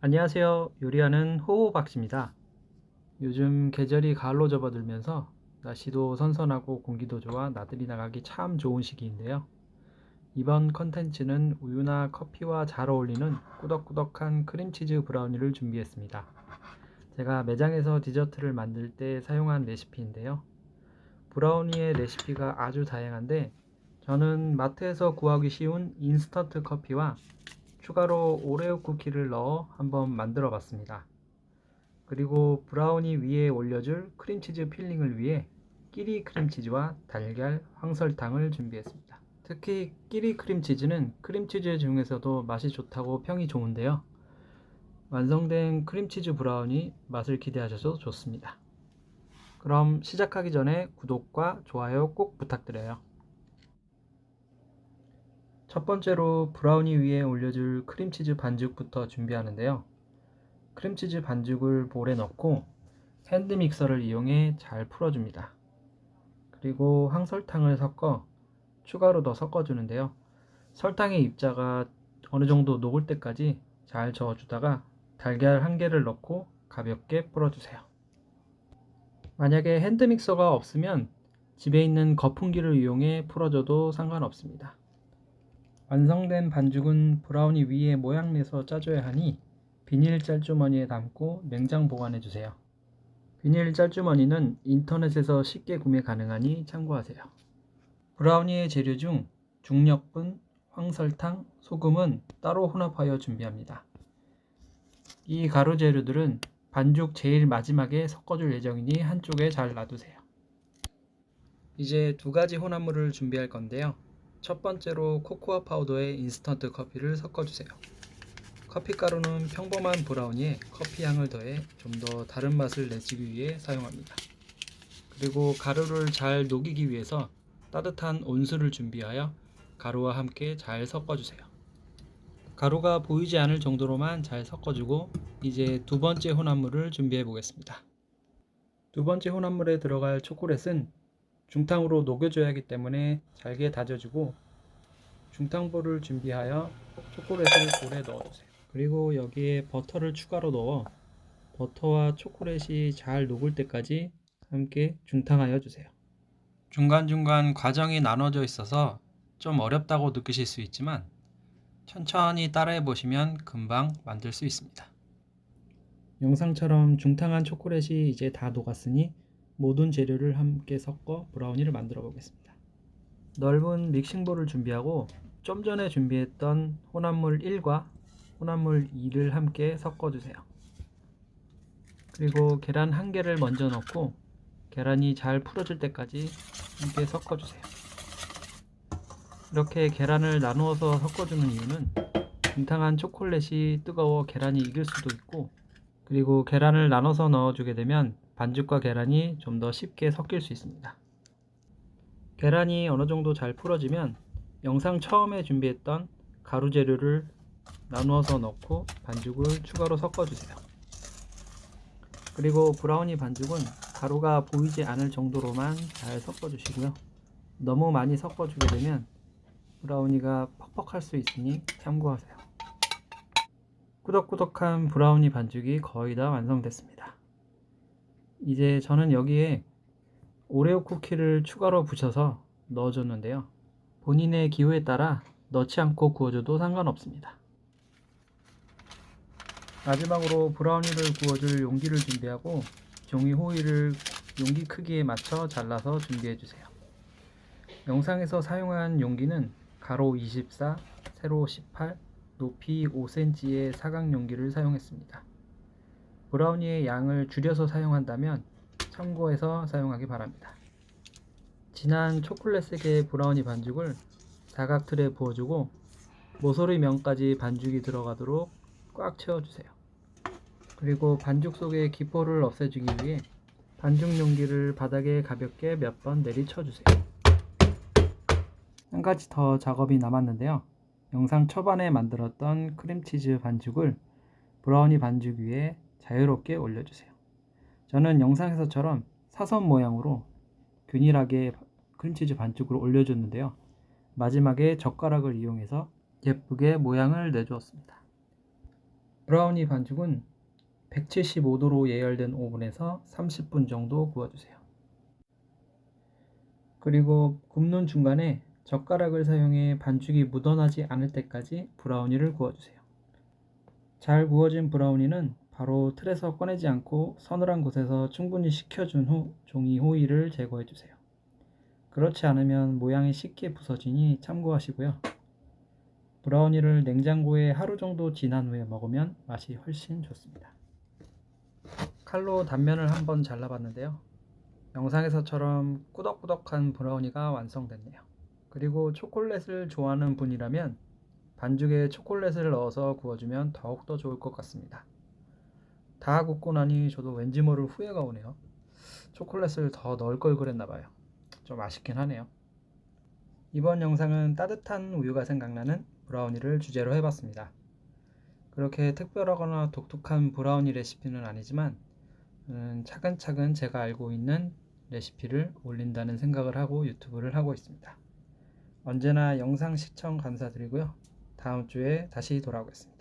안녕하세요. 요리하는 호호박씨입니다. 요즘 계절이 가을로 접어들면서 날씨도 선선하고 공기도 좋아 나들이 나가기 참 좋은 시기인데요. 이번 컨텐츠는 우유나 커피와 잘 어울리는 꾸덕꾸덕한 크림치즈 브라우니를 준비했습니다. 제가 매장에서 디저트를 만들 때 사용한 레시피인데요. 브라우니의 레시피가 아주 다양한데 저는 마트에서 구하기 쉬운 인스턴트 커피와 추가로 오레오 쿠키를 넣어 한번 만들어 봤습니다. 그리고 브라우니 위에 올려줄 크림치즈 필링을 위해 끼리 크림치즈와 달걀, 황설탕을 준비했습니다. 특히 끼리 크림치즈는 크림치즈 중에서도 맛이 좋다고 평이 좋은데요. 완성된 크림치즈 브라우니 맛을 기대하셔도 좋습니다. 그럼 시작하기 전에 구독과 좋아요 꼭 부탁드려요. 첫 번째로 브라우니 위에 올려줄 크림치즈 반죽부터 준비하는데요. 크림치즈 반죽을 볼에 넣고 핸드 믹서를 이용해 잘 풀어줍니다. 그리고 황설탕을 섞어 추가로 더 섞어주는데요. 설탕의 입자가 어느 정도 녹을 때까지 잘 저어주다가 달걀 한 개를 넣고 가볍게 풀어주세요. 만약에 핸드 믹서가 없으면 집에 있는 거품기를 이용해 풀어줘도 상관없습니다. 완성된 반죽은 브라우니 위에 모양 내서 짜줘야 하니 비닐 짤주머니에 담고 냉장 보관해주세요. 비닐 짤주머니는 인터넷에서 쉽게 구매 가능하니 참고하세요. 브라우니의 재료 중 중력분, 황설탕, 소금은 따로 혼합하여 준비합니다. 이 가루 재료들은 반죽 제일 마지막에 섞어줄 예정이니 한쪽에 잘 놔두세요. 이제 두 가지 혼합물을 준비할 건데요. 첫 번째로 코코아 파우더에 인스턴트 커피를 섞어주세요. 커피가루는 평범한 브라우니에 커피 향을 더해 좀 더 다른 맛을 내주기 위해 사용합니다. 그리고 가루를 잘 녹이기 위해서 따뜻한 온수를 준비하여 가루와 함께 잘 섞어주세요. 가루가 보이지 않을 정도로만 잘 섞어주고 이제 두 번째 혼합물을 준비해 보겠습니다. 두 번째 혼합물에 들어갈 초콜릿은 중탕으로 녹여줘야 하기 때문에 잘게 다져주고 중탕볼을 준비하여 초콜릿을 볼에 넣어주세요. 그리고 여기에 버터를 추가로 넣어 버터와 초콜릿이 잘 녹을 때까지 함께 중탕하여 주세요. 중간중간 과정이 나눠져 있어서 좀 어렵다고 느끼실 수 있지만 천천히 따라해 보시면 금방 만들 수 있습니다. 영상처럼 중탕한 초콜릿이 이제 다 녹았으니 모든 재료를 함께 섞어 브라우니를 만들어 보겠습니다. 넓은 믹싱볼을 준비하고 좀 전에 준비했던 혼합물 1과 혼합물 2를 함께 섞어주세요. 그리고 계란 1개를 먼저 넣고 계란이 잘 풀어질 때까지 함께 섞어주세요. 이렇게 계란을 나누어서 섞어주는 이유는 중탕한 초콜릿이 뜨거워 계란이 익을 수도 있고 그리고 계란을 나눠서 넣어주게 되면 반죽과 계란이 좀 더 쉽게 섞일 수 있습니다. 계란이 어느 정도 잘 풀어지면 영상 처음에 준비했던 가루 재료를 나누어서 넣고 반죽을 추가로 섞어주세요. 그리고 브라우니 반죽은 가루가 보이지 않을 정도로만 잘 섞어주시고요. 너무 많이 섞어주게 되면 브라우니가 퍽퍽할 수 있으니 참고하세요. 꾸덕꾸덕한 브라우니 반죽이 거의 다 완성됐습니다. 이제 저는 여기에 오레오 쿠키를 추가로 붙여서 넣어줬는데요. 본인의 기호에 따라 넣지 않고 구워줘도 상관없습니다. 마지막으로 브라우니를 구워줄 용기를 준비하고 종이 호일을 용기 크기에 맞춰 잘라서 준비해주세요. 영상에서 사용한 용기는 가로 24, 세로 18, 높이 5cm의 사각 용기를 사용했습니다. 브라우니의 양을 줄여서 사용한다면 참고해서 사용하기 바랍니다. 진한 초콜릿색의 브라우니 반죽을 사각 틀에 부어주고 모서리 면까지 반죽이 들어가도록 꽉 채워주세요. 그리고 반죽 속의 기포를 없애주기 위해 반죽 용기를 바닥에 가볍게 몇 번 내리쳐주세요. 한 가지 더 작업이 남았는데요. 영상 초반에 만들었던 크림치즈 반죽을 브라우니 반죽 위에 자유롭게 올려주세요. 저는 영상에서처럼 사선 모양으로 균일하게 크림치즈 반죽을 올려줬는데요. 마지막에 젓가락을 이용해서 예쁘게 모양을 내주었습니다. 브라우니 반죽은 175도로 예열된 오븐에서 30분 정도 구워주세요. 그리고 굽는 중간에 젓가락을 사용해 반죽이 묻어나지 않을 때까지 브라우니를 구워주세요. 잘 구워진 브라우니는 바로 틀에서 꺼내지 않고 서늘한 곳에서 충분히 식혀준 후 종이 호일을 제거해주세요. 그렇지 않으면 모양이 쉽게 부서지니 참고하시고요. 브라우니를 냉장고에 하루 정도 지난 후에 먹으면 맛이 훨씬 좋습니다. 칼로 단면을 한번 잘라봤는데요. 영상에서처럼 꾸덕꾸덕한 브라우니가 완성됐네요. 그리고 초콜릿을 좋아하는 분이라면 반죽에 초콜릿을 넣어서 구워주면 더욱더 좋을 것 같습니다. 다 굽고 나니 저도 왠지 모를 후회가 오네요. 초콜릿을 더 넣을 걸 그랬나봐요. 좀 아쉽긴 하네요. 이번 영상은 따뜻한 우유가 생각나는 브라우니를 주제로 해봤습니다. 그렇게 특별하거나 독특한 브라우니 레시피는 아니지만 차근차근 제가 알고 있는 레시피를 올린다는 생각을 하고 유튜브를 하고 있습니다. 언제나 영상 시청 감사드리고요. 다음 주에 다시 돌아오겠습니다.